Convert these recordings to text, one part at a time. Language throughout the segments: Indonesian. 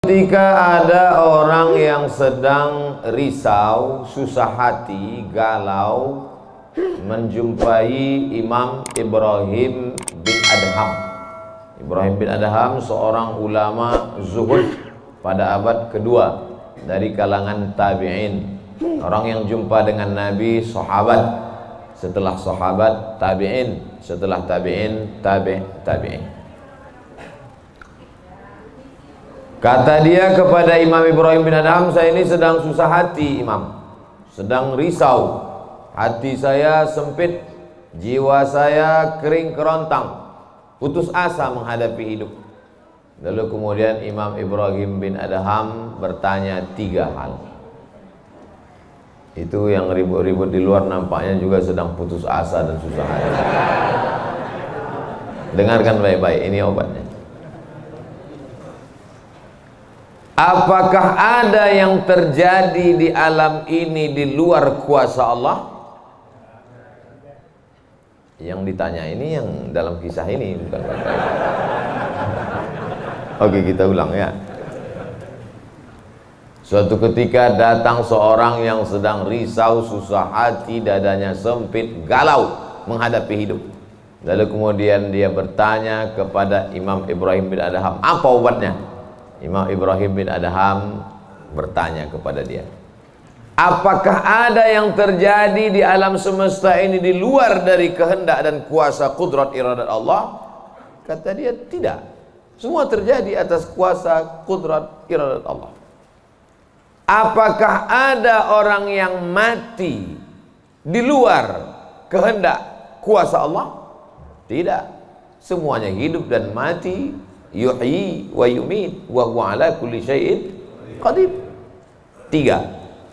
Ketika ada orang yang sedang risau, susah hati, galau, menjumpai Imam Ibrahim bin Adham. Ibrahim bin Adham seorang ulama zuhud pada abad kedua dari kalangan tabi'in. Orang yang jumpa dengan Nabi, sahabat, setelah sahabat tabi'in, setelah tabi'in tabi'in. Kata dia kepada Imam Ibrahim bin Adham, saya ini sedang susah hati Imam, sedang risau, hati saya sempit, jiwa saya kering kerontang, putus asa menghadapi hidup. Lalu kemudian Imam Ibrahim bin Adham bertanya 3 hal. Itu yang ribut-ribut di luar nampaknya juga sedang putus asa dan susah hati. Dengarkan baik-baik, ini obatnya. Apakah ada yang terjadi di alam ini di luar kuasa Allah? Yang ditanya ini yang dalam kisah ini, bukan bapak. Oke, kita ulang ya. Suatu ketika datang seorang yang sedang risau, susah hati, dadanya sempit, galau menghadapi hidup. Lalu kemudian dia bertanya kepada Imam Ibrahim bin Adham, apa obatnya? Imam Ibrahim bin Adham bertanya kepada dia, apakah ada yang terjadi di alam semesta ini di luar dari kehendak dan kuasa kudrat iradat Allah? Kata dia, tidak. Semua terjadi atas kuasa kudrat iradat Allah. Apakah ada orang yang mati di luar kehendak kuasa Allah? Tidak. Semuanya hidup dan mati. Yuhyi wa yumit wa huwa ala kulli syai'in qadir. 3.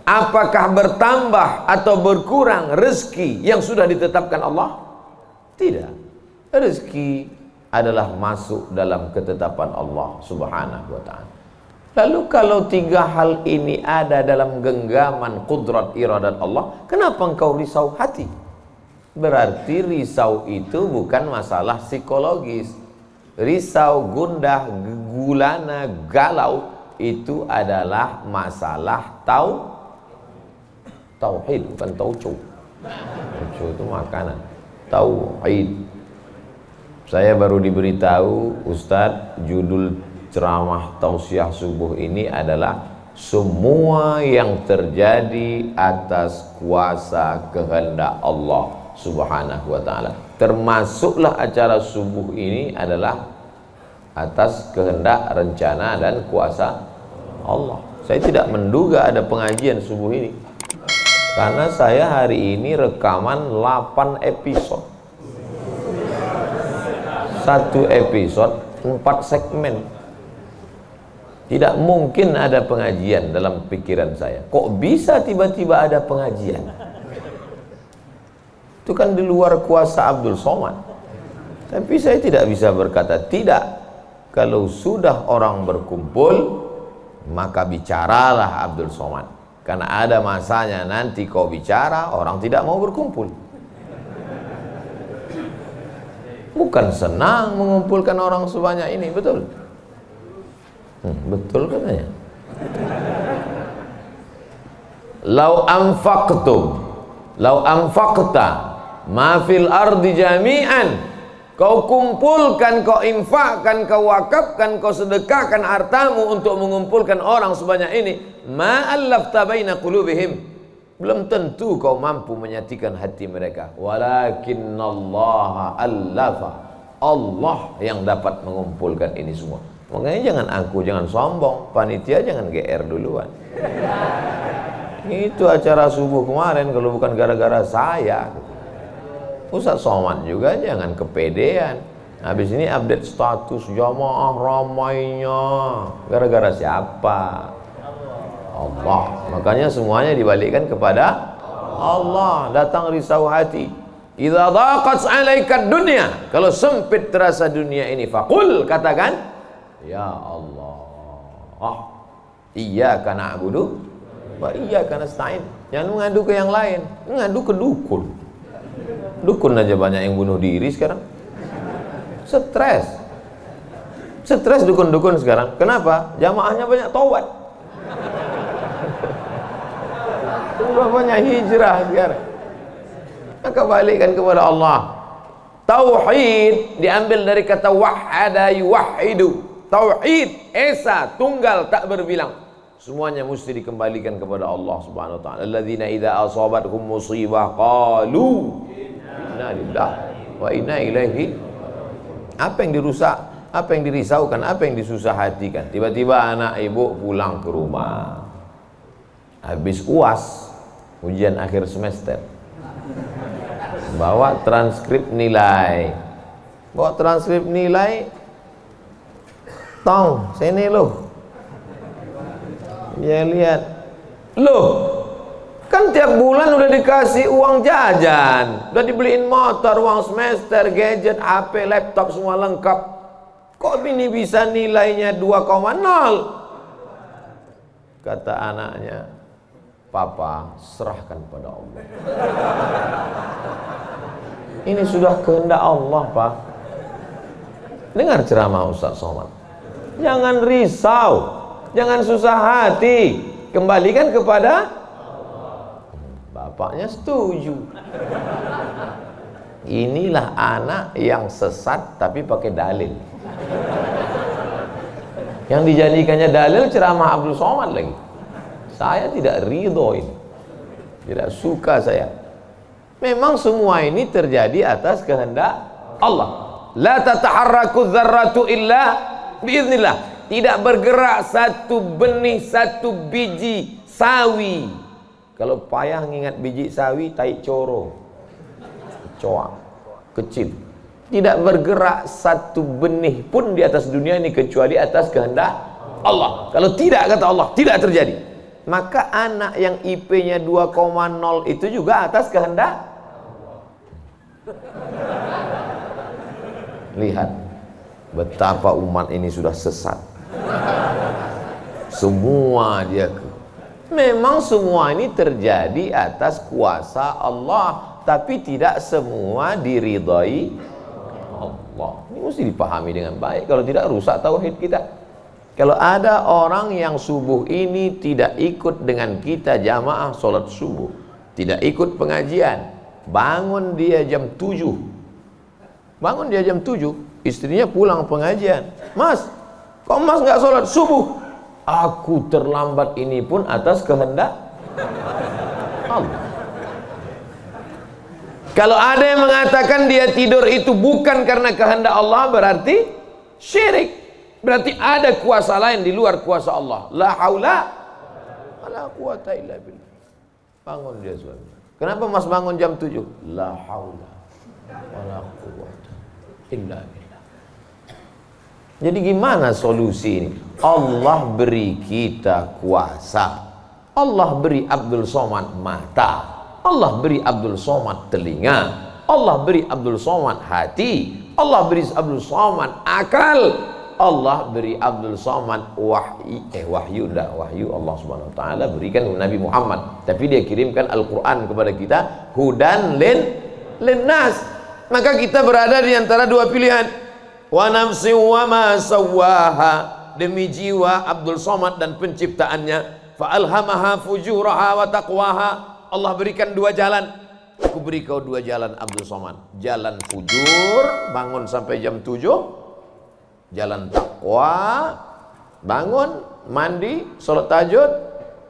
Apakah bertambah atau berkurang rezeki yang sudah ditetapkan Allah? Tidak. Rezeki adalah masuk dalam ketetapan Allah Subhanahu wa ta'ala. Lalu kalau 3 hal ini ada dalam genggaman kudrat iradat Allah, kenapa engkau risau hati? Berarti risau itu bukan masalah psikologis. Risau, gundah, gulana, galau itu adalah masalah tauhid, bukan tauco. Tauco itu makanan. Tauhid. Saya baru diberitahu, Ustadz, judul ceramah tausiah subuh ini adalah semua yang terjadi atas kuasa kehendak Allah Subhanahu wa ta'ala. Termasuklah acara subuh ini adalah atas kehendak, rencana dan kuasa Allah. Saya tidak menduga ada pengajian subuh ini, karena saya hari ini rekaman 8 episode. 1 episode 4 segmen. Tidak mungkin ada pengajian dalam pikiran saya. Kok bisa tiba-tiba ada pengajian? Itu kan di luar kuasa Abdul Somad. Tapi saya tidak bisa berkata tidak. Kalau sudah orang berkumpul, maka bicaralah Abdul Somad. Karena ada masanya nanti kau bicara, orang tidak mau berkumpul. Bukan senang mengumpulkan orang sebanyak ini, betul? Betul katanya. Lau anfaqta ma fil ardi jami'an, kau kumpulkan, kau infakkan, kau wakafkan, kau sedekahkan hartamu untuk mengumpulkan orang sebanyak ini, ma allafta baina qulubihim, belum tentu kau mampu menyatukan hati mereka. Walakinnallaha allafa, Allah yang dapat mengumpulkan ini semua. Makanya jangan angku, jangan sombong, panitia jangan GR duluan. Itu acara subuh kemarin kalau bukan gara-gara saya. Ustaz Somad juga jangan kepedean. Habis ini update status jamaah ramainya. Gara-gara siapa? Allah. Makanya semuanya dibalikkan kepada Allah. Datang risau hati. Idza dhaqat 'alaika dunya, kalau sempit terasa dunia ini, faqul, katakan, ya Allah, iyyaka na'budu wa iyyaka nasta'in. Jangan mengadu ke yang lain, mengadu ke dukun. Dukun aja banyak yang bunuh diri sekarang. Stres. Stres dukun-dukun sekarang. Kenapa? Jamaahnya banyak taubat. Banyak hijrah sekarang. Maka balikkan kepada Allah. Tauhid diambil dari kata wahada yuwahidu. Tauhid, esa, tunggal, tak berbilang. Semuanya mesti dikembalikan kepada Allah Subhanahu wa taala. Alladzina idza asabathum musibah qalu inna lillahi wa inna ilaihi. Apa yang dirusak, apa yang dirisaukan, apa yang disusah hatikan. Tiba-tiba anak ibu pulang ke rumah. Habis UAS, ujian akhir semester. Bawa transkrip nilai. Bawa transkrip nilai. Tong, sini loh. Dia lihat, loh, kan tiap bulan udah dikasih uang jajan, udah dibeliin motor, uang semester, gadget, HP, laptop semua lengkap. Kok ini bisa nilainya 2,0? Kata anaknya, Papa, serahkan pada Allah. Ini sudah kehendak Allah, Pak. Dengar ceramah Ustaz Somad. Jangan risau, jangan susah hati, kembalikan kepada bapaknya setuju. Inilah anak yang sesat tapi pakai dalil. Yang dijadikannya dalil ceramah Abdul Somad lagi. Saya tidak ridho ini, tidak suka saya. Memang semua ini terjadi atas kehendak Allah. La tataharraku dzarratu illa biiznillah. Tidak bergerak satu benih, satu biji sawi. Kalau payah ngingat biji sawi, tai coro, coak, kecil. Tidak bergerak satu benih pun di atas dunia ini kecuali atas kehendak Allah. Kalau tidak, kata Allah, tidak terjadi. Maka anak yang IP-nya 2,0 itu juga atas kehendak. Lihat betapa umat ini sudah sesat. Semua dia memang semua ini terjadi atas kuasa Allah, tapi tidak semua diridhai Allah. Ini mesti dipahami dengan baik, kalau tidak rusak tauhid kita. Kalau ada orang yang subuh ini tidak ikut dengan kita jamaah sholat subuh, tidak ikut pengajian, bangun dia jam 7, bangun dia jam 7, istrinya pulang pengajian, Mas, kok Mas nggak sholat subuh? Aku terlambat ini pun atas kehendak Allah. Kalau ada yang mengatakan dia tidur itu bukan karena kehendak Allah, berarti syirik. Berarti ada kuasa lain di luar kuasa Allah. La haula wala quwata illa billah. Bangun dia suami. Kenapa Mas bangun jam 7? La haula wala quwata illa billah. Jadi gimana solusi ini? Allah beri kita kuasa. Allah beri Abdul Somad mata. Allah beri Abdul Somad telinga. Allah beri Abdul Somad hati. Allah beri Abdul Somad akal. Allah beri Abdul Somad wahyu Allah Subhanahu wa taala berikan Nabi Muhammad, tapi dia kirimkan Al-Qur'an kepada kita, hudan linnas. Maka kita berada di antara dua pilihan. Wa nafsi wa ma sawwaha, demi jiwa Abdul Somad dan penciptaannya, fa alhamaha fujuraha wa taqwaha. Allah berikan dua jalan. Aku beri kau dua jalan Abdul Somad. Jalan fujur, bangun sampai jam 7. Jalan takwa, bangun, mandi, sholat tahajud,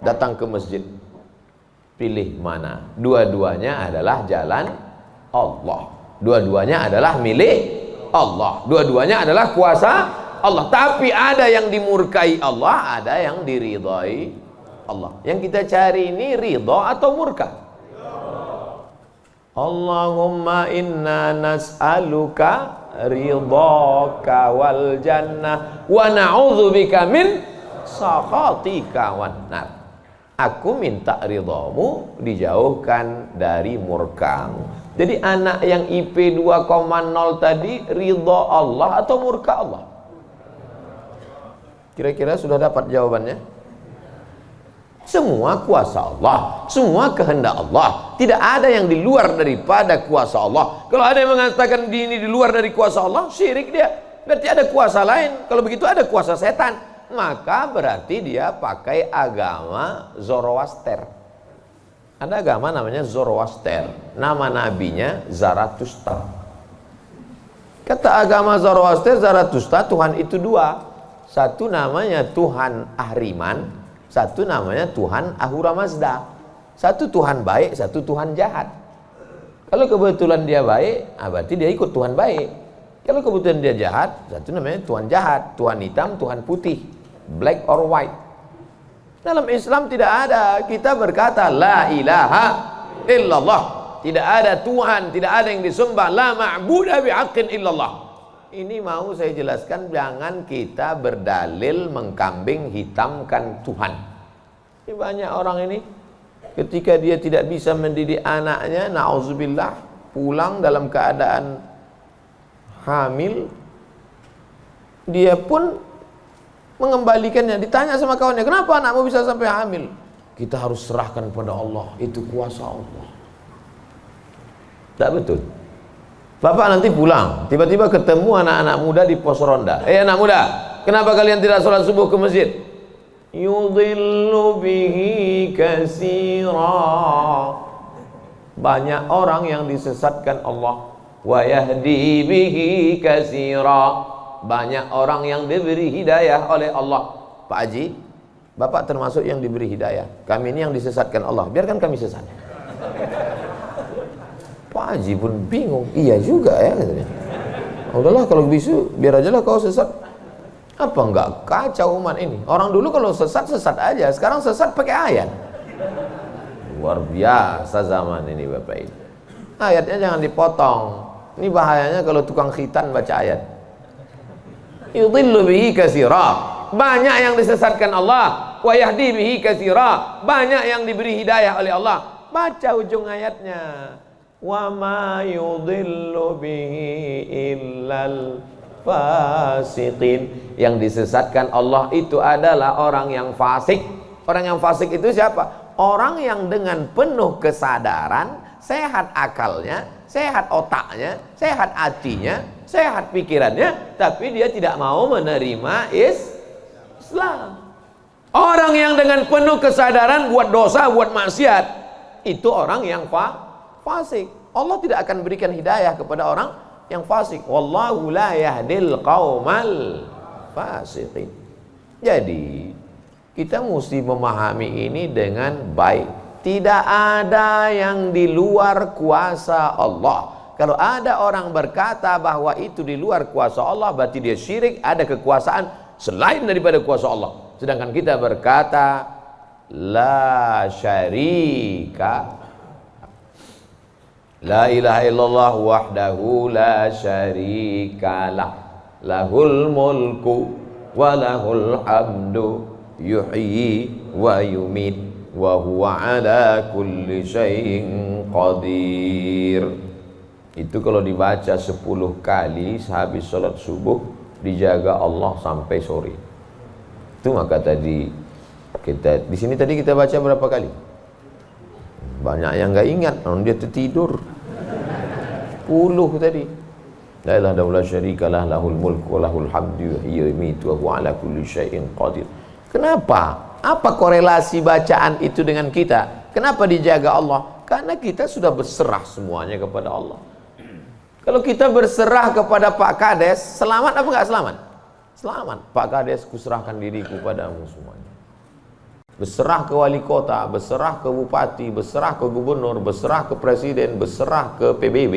datang ke masjid. Pilih mana? Dua-duanya adalah jalan Allah. Dua-duanya adalah milik Allah. Dua-duanya adalah kuasa Allah. Tapi ada yang dimurkai Allah, ada yang diridhai Allah. Yang kita cari ini ridha atau murka? Allahumma inna nas'aluka ridhaka wal jannah wa na'udzubika min sakhatika wan nar. Aku minta ridhamu, dijauhkan dari murkamu. Jadi anak yang IP 2,0 tadi ridha Allah atau murka Allah? Kira-kira sudah dapat jawabannya? Semua kuasa Allah, semua kehendak Allah. Tidak ada yang di luar daripada kuasa Allah. Kalau ada yang mengatakan ini di luar dari kuasa Allah, syirik dia. berarti ada kuasa lain. Kalau begitu ada kuasa setan, maka berarti dia pakai agama Zoroaster. Ada agama namanya Zoroaster, nama nabinya Zarathustra. Kata agama Zoroaster, Zarathustra, Tuhan itu dua. Satu namanya Tuhan Ahriman, satu namanya Tuhan Ahura Mazda. Satu Tuhan baik, satu Tuhan jahat. Kalau kebetulan dia baik, berarti dia ikut Tuhan baik. Kalau kebetulan dia jahat, satu namanya Tuhan jahat. Tuhan hitam, Tuhan putih, black or white. Dalam Islam tidak ada. Kita berkata la ilaha illallah, tidak ada Tuhan, tidak ada yang disembah, la ma'budu bihaqqin illallah. Ini mau saya jelaskan, jangan kita berdalil mengkambing hitamkan Tuhan. Ini banyak orang ini, ketika dia tidak bisa mendidik anaknya, na'udzubillah, pulang dalam keadaan hamil, dia pun mengembalikannya. Ditanya sama kawannya, kenapa anakmu bisa sampai hamil? Kita harus serahkan pada Allah, itu kuasa Allah. Tak betul. Bapak nanti pulang, tiba-tiba ketemu anak-anak muda di pos ronda. Anak muda, kenapa kalian tidak sholat subuh ke masjid? Yudhillu bihi katsira. Banyak orang yang disesatkan Allah. Wa yahdi bihi katsira. Banyak orang yang diberi hidayah oleh Allah. Pak Haji, Bapak termasuk yang diberi hidayah. Kami ini yang disesatkan Allah, biarkan kami sesat. Pak Haji pun bingung, iya juga ya katanya. Udahlah kalau bisu, biar aja lah kau sesat. Apa enggak kacau umat ini? Orang dulu kalau sesat, sesat aja. Sekarang sesat pakai ayat. Luar biasa zaman ini Bapak ini. Ayatnya jangan dipotong. Ini bahayanya kalau tukang khitan baca ayat. Yudhillu bihi katsira. Banyak yang disesatkan Allah. Wa yahdi bihi katsira. Banyak yang diberi hidayah oleh Allah. Baca ujung ayatnya. Wa ma yudhillu bihi illal fasiqin. Yang disesatkan Allah itu adalah orang yang fasik. Orang yang fasik itu siapa? Orang yang dengan penuh kesadaran, sehat akalnya, sehat otaknya, sehat hatinya, sehat pikirannya, tapi dia tidak mau menerima Islam. Orang yang dengan penuh kesadaran buat dosa, buat maksiat, itu orang yang fasik. Allah tidak akan berikan hidayah kepada orang yang fasik. Wallahu la yahdil qaumal fasiqin. Jadi kita mesti memahami ini dengan baik. Tidak ada yang di luar kuasa Allah. Kalau ada orang berkata bahwa itu di luar kuasa Allah, berarti dia syirik, ada kekuasaan selain daripada kuasa Allah. Sedangkan kita berkata la syarika, la ilaha illallah wahdahu la syarikalah, lahul mulku wa lahul hamdu yuhyi wa yumit wa huwa ala kulli syai'in qadir. Itu kalau dibaca 10 kali sehabis salat subuh, dijaga Allah sampai sore. Itu maka tadi kita di sini tadi kita baca berapa kali? Banyak yang nggak ingat, dia tertidur. 10 tadi. La ilaha illallah syarikalah, lahul mulku wa lahul hamdu yuhyi wa yumiitu wa huwa ala kulli syai'in qadir. Kenapa? Apa korelasi bacaan itu dengan kita? Kenapa dijaga Allah? Karena kita sudah berserah semuanya kepada Allah. Kalau kita berserah kepada Pak Kades, selamat apa enggak selamat? Selamat. Pak Kades, kuserahkan diriku padamu semuanya. Berserah ke wali kota, berserah ke bupati, berserah ke gubernur, berserah ke presiden, berserah ke PBB.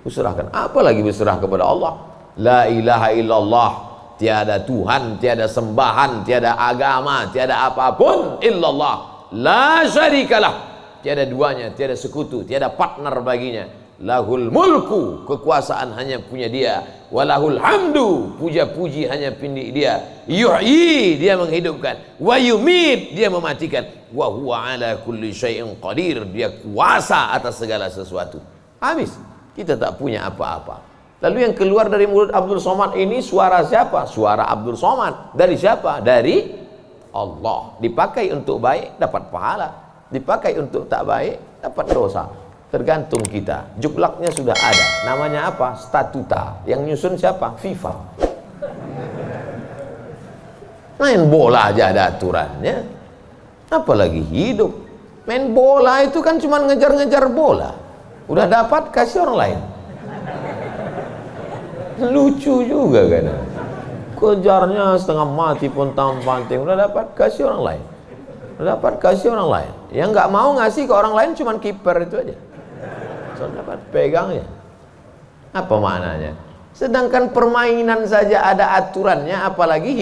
Kuserahkan. Apalagi berserah kepada Allah. La ilaha illallah. Tiada Tuhan, tiada sembahan, tiada agama, tiada apapun illallah. La syarikalah. Tiada duanya, tiada sekutu, tiada partner baginya. Lahul mulku, kekuasaan hanya punya dia. Walahul hamdu, puja-puji hanya punya dia. Yuhyi, dia menghidupkan. Wa yumit, dia mematikan. Wa huwa ala kulli syai'in qadir, dia kuasa atas segala sesuatu. Habis, kita tak punya apa-apa. Lalu yang keluar dari mulut Abdul Somad ini suara siapa? Suara Abdul Somad. Dari siapa? Dari Allah. Dipakai untuk baik, dapat pahala. Dipakai untuk tak baik, dapat dosa. Tergantung kita. Juklaknya sudah ada. Namanya apa? Statuta. Yang nyusun siapa? FIFA. Main bola aja ada aturannya, apalagi hidup. Main bola itu kan cuma ngejar-ngejar bola, udah dapat kasih orang lain. Lucu juga kan, kejarnya setengah mati pun tampanting, udah dapat kasih orang lain, udah dapat kasih orang lain. Yang nggak mau ngasih ke orang lain cuma kiper itu aja, so dapat pegangnya. Apa maknanya? Sedangkan permainan saja ada aturannya, apalagi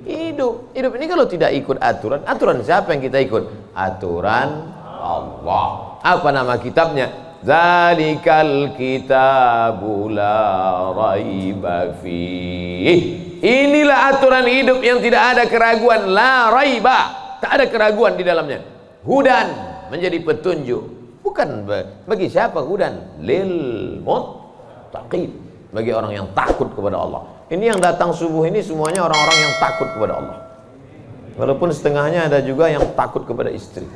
hidup. Hidup ini kalau tidak ikut aturan, aturan siapa yang kita ikut? Aturan Allah. Apa nama kitabnya? Zalikal kitabu la raiba fih. Inilah aturan hidup yang tidak ada keraguan, la raiba, tak ada keraguan di dalamnya. Hudan, menjadi petunjuk. Bukan bagi siapa hudan? Lil muttaqin, bagi orang yang takut kepada Allah. Ini yang datang subuh ini semuanya orang-orang yang takut kepada Allah. Walaupun setengahnya ada juga yang takut kepada istri.